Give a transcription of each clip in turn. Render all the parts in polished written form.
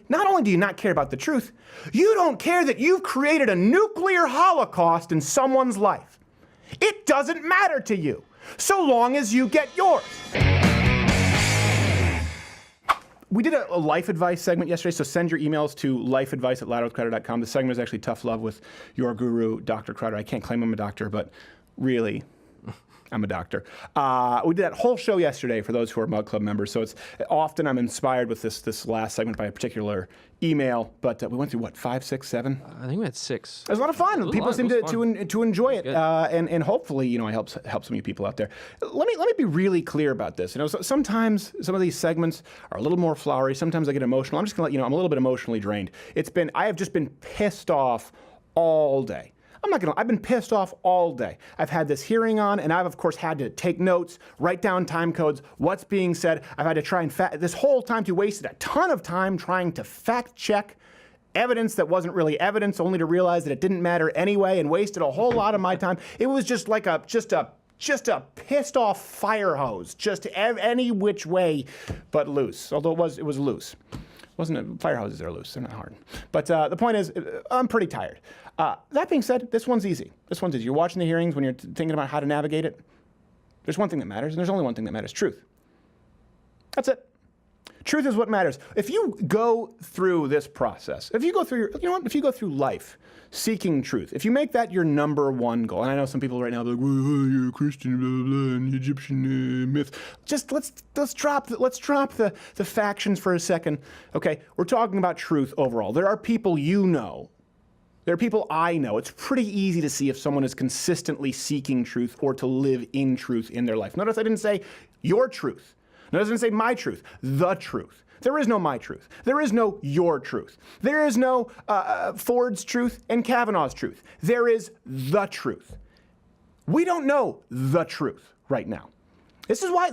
not only do you not care about the truth, you don't care that you've created a nuclear holocaust in someone's life. It doesn't matter to you, so long as you get yours. We did a life advice segment yesterday, so send your emails to lifeadvice@louderwithcrowder.com. The segment is actually Tough Love with your guru, Dr. Crowder. I can't claim I'm a doctor, but really, I'm a doctor. We did that whole show yesterday for those who are Mug Club members, so it's often I'm inspired with this last segment by a particular email, but we went through, what, 5, 6, 7? I think we had 6. It was a lot of fun. People seem to enjoy it, and hopefully, I help some of you people out there. Let me be really clear about this. Sometimes some of these segments are a little more flowery. Sometimes I get emotional. I'm just gonna let you know I'm a little bit emotionally drained. I have just been pissed off all day. I've been pissed off all day. I've had this hearing on, and I've, of course, had to take notes, write down time codes, what's being said. I've had to try and this whole time wasted a ton of time trying to fact check evidence that wasn't really evidence, only to realize that it didn't matter anyway, and wasted a whole lot of my time. It was just like a pissed off fire hose, just any which way but loose, although it was loose. Fire hoses are loose, they're not hard. But the point is, I'm pretty tired. That being said, this one's easy. You're watching the hearings when you're thinking about how to navigate it. There's one thing that matters, and there's only one thing that matters: truth. That's it. Truth is what matters. If you go through this process, if you go through life seeking truth, if you make that your number one goal, and I know some people right now are like, well, you're a Christian, blah, blah, blah, and Egyptian myth. Just let's drop the factions for a second. Okay, we're talking about truth overall. There are people there are people I know. It's pretty easy to see if someone is consistently seeking truth or to live in truth in their life. Notice I didn't say your truth. Notice I didn't say my truth, the truth. There is no my truth. There is no your truth. There is no Ford's truth and Kavanaugh's truth. There is the truth. We don't know the truth right now. This is why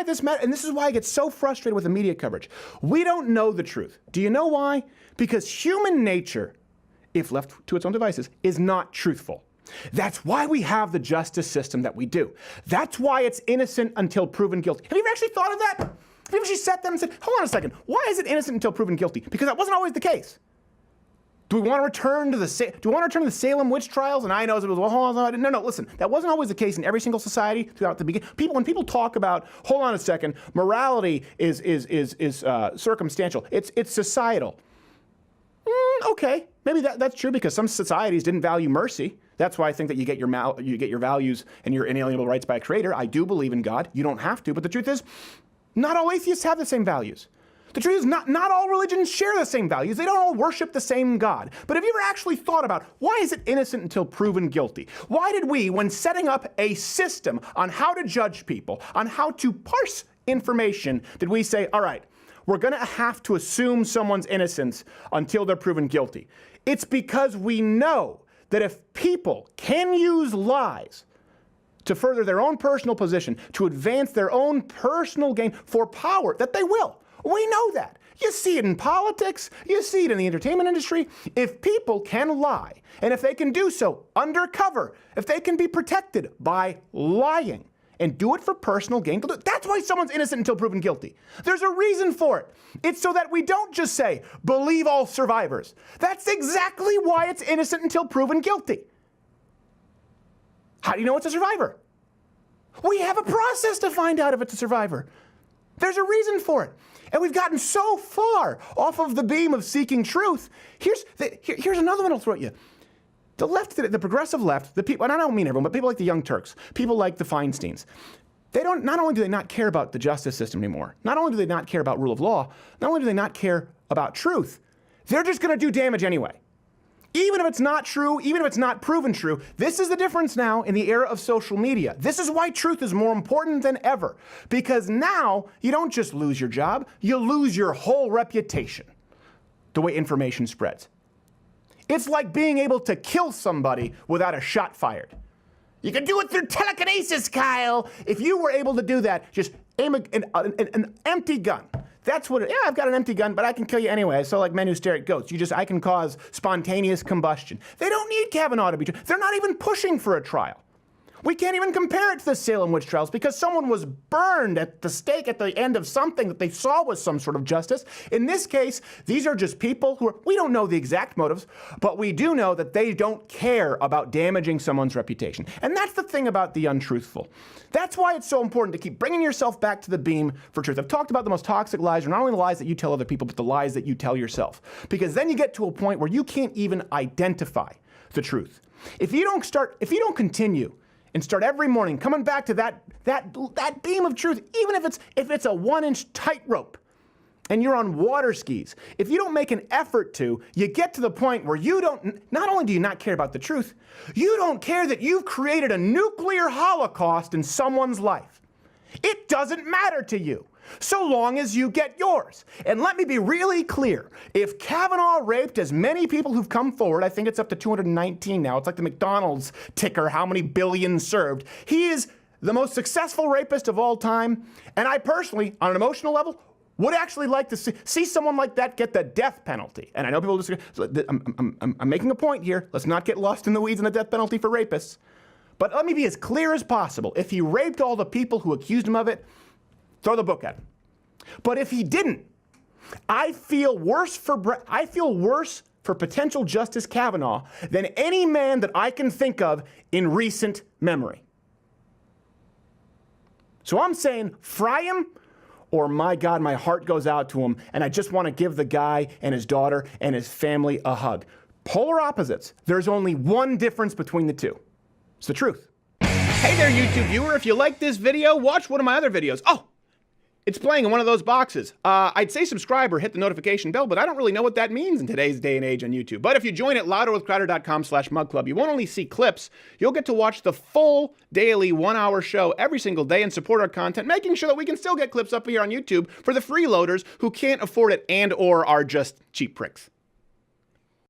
this matters, and this is why I get so frustrated with the media coverage. We don't know the truth. Do you know why? Because human nature, if left to its own devices, is not truthful. That's why we have the justice system that we do. That's why it's innocent until proven guilty. Have you ever actually thought of that? Have you ever actually sat there and said, hold on a second, why is it innocent until proven guilty? Because that wasn't always the case. Do we want to return to the Salem witch trials? And I know it was, well, hold on, no, listen, that wasn't always the case in every single society throughout the beginning. When people talk about, hold on a second, morality is circumstantial. It's societal. Okay, maybe that's true because some societies didn't value mercy. That's why I think that you get your values and your inalienable rights by a creator. I do believe in God. You don't have to, but the truth is, not all atheists have the same values. The truth is, not all religions share the same values. They don't all worship the same God. But have you ever actually thought about why is it innocent until proven guilty? Why did we, when setting up a system on how to judge people, on how to parse information, did we say, all right, we're going to have to assume someone's innocence until they're proven guilty? It's because we know that if people can use lies to further their own personal position, to advance their own personal gain for power, that they will. We know that. You see it in politics. You see it in the entertainment industry. If people can lie, and if they can do so undercover, if they can be protected by lying, and do it for personal gain, that's why someone's innocent until proven guilty. There's a reason for it. It's so that we don't just say, believe all survivors. That's exactly why it's innocent until proven guilty. How do you know it's a survivor? We have a process to find out if it's a survivor. There's a reason for it. And we've gotten so far off of the beam of seeking truth. Here's another one I'll throw at you. The left, the progressive left, the people, and I don't mean everyone, but people like the Young Turks, people like the Feinsteins, not only do they not care about the justice system anymore, not only do they not care about rule of law, not only do they not care about truth, they're just going to do damage anyway. Even if it's not true, even if it's not proven true, this is the difference now in the era of social media. This is why truth is more important than ever. Because now, you don't just lose your job, you lose your whole reputation, the way information spreads. It's like being able to kill somebody without a shot fired. You can do it through telekinesis, Kyle. If you were able to do that, just aim an empty gun. That's what I've got an empty gun, but I can kill you anyway. So like men who stare at goats, I can cause spontaneous combustion. They don't need Kavanaugh to be tried. They're not even pushing for a trial. We can't even compare it to the Salem witch trials because someone was burned at the stake at the end of something that they saw was some sort of justice. In this case, these are just people we don't know the exact motives, but we do know that they don't care about damaging someone's reputation. And that's the thing about the untruthful. That's why it's so important to keep bringing yourself back to the beam for truth. I've talked about the most toxic lies are not only the lies that you tell other people, but the lies that you tell yourself. Because then you get to a point where you can't even identify the truth. If you don't continue and start every morning coming back to that beam of truth, even if it's a 1-inch tightrope and you're on water skis, if you don't make an effort to, you get to the point where not only do you not care about the truth, you don't care that you've created a nuclear holocaust in someone's life. It doesn't matter to you, so long as you get yours. And let me be really clear. If Kavanaugh raped as many people who've come forward, I think it's up to 219 now, it's like the McDonald's ticker, how many billions served. He is the most successful rapist of all time. And I personally, on an emotional level, would actually like to see someone like that get the death penalty. And I know people disagree. So I'm making a point here. Let's not get lost in the weeds on the death penalty for rapists. But let me be as clear as possible. If he raped all the people who accused him of it, throw the book at him. But if he didn't, I feel worse for potential Justice Kavanaugh than any man that I can think of in recent memory. So I'm saying fry him, or my God, my heart goes out to him, and I just want to give the guy and his daughter and his family a hug. Polar opposites. There's only one difference between the two. It's the truth. Hey there, YouTube viewer. If you like this video, watch one of my other videos. Oh, it's playing in one of those boxes. I'd say subscribe or hit the notification bell, but I don't really know what that means in today's day and age on YouTube. But if you join at louderwithcrowder.com/mugclub, you won't only see clips, you'll get to watch the full daily 1-hour show every single day and support our content, making sure that we can still get clips up here on YouTube for the freeloaders who can't afford it and or are just cheap pricks.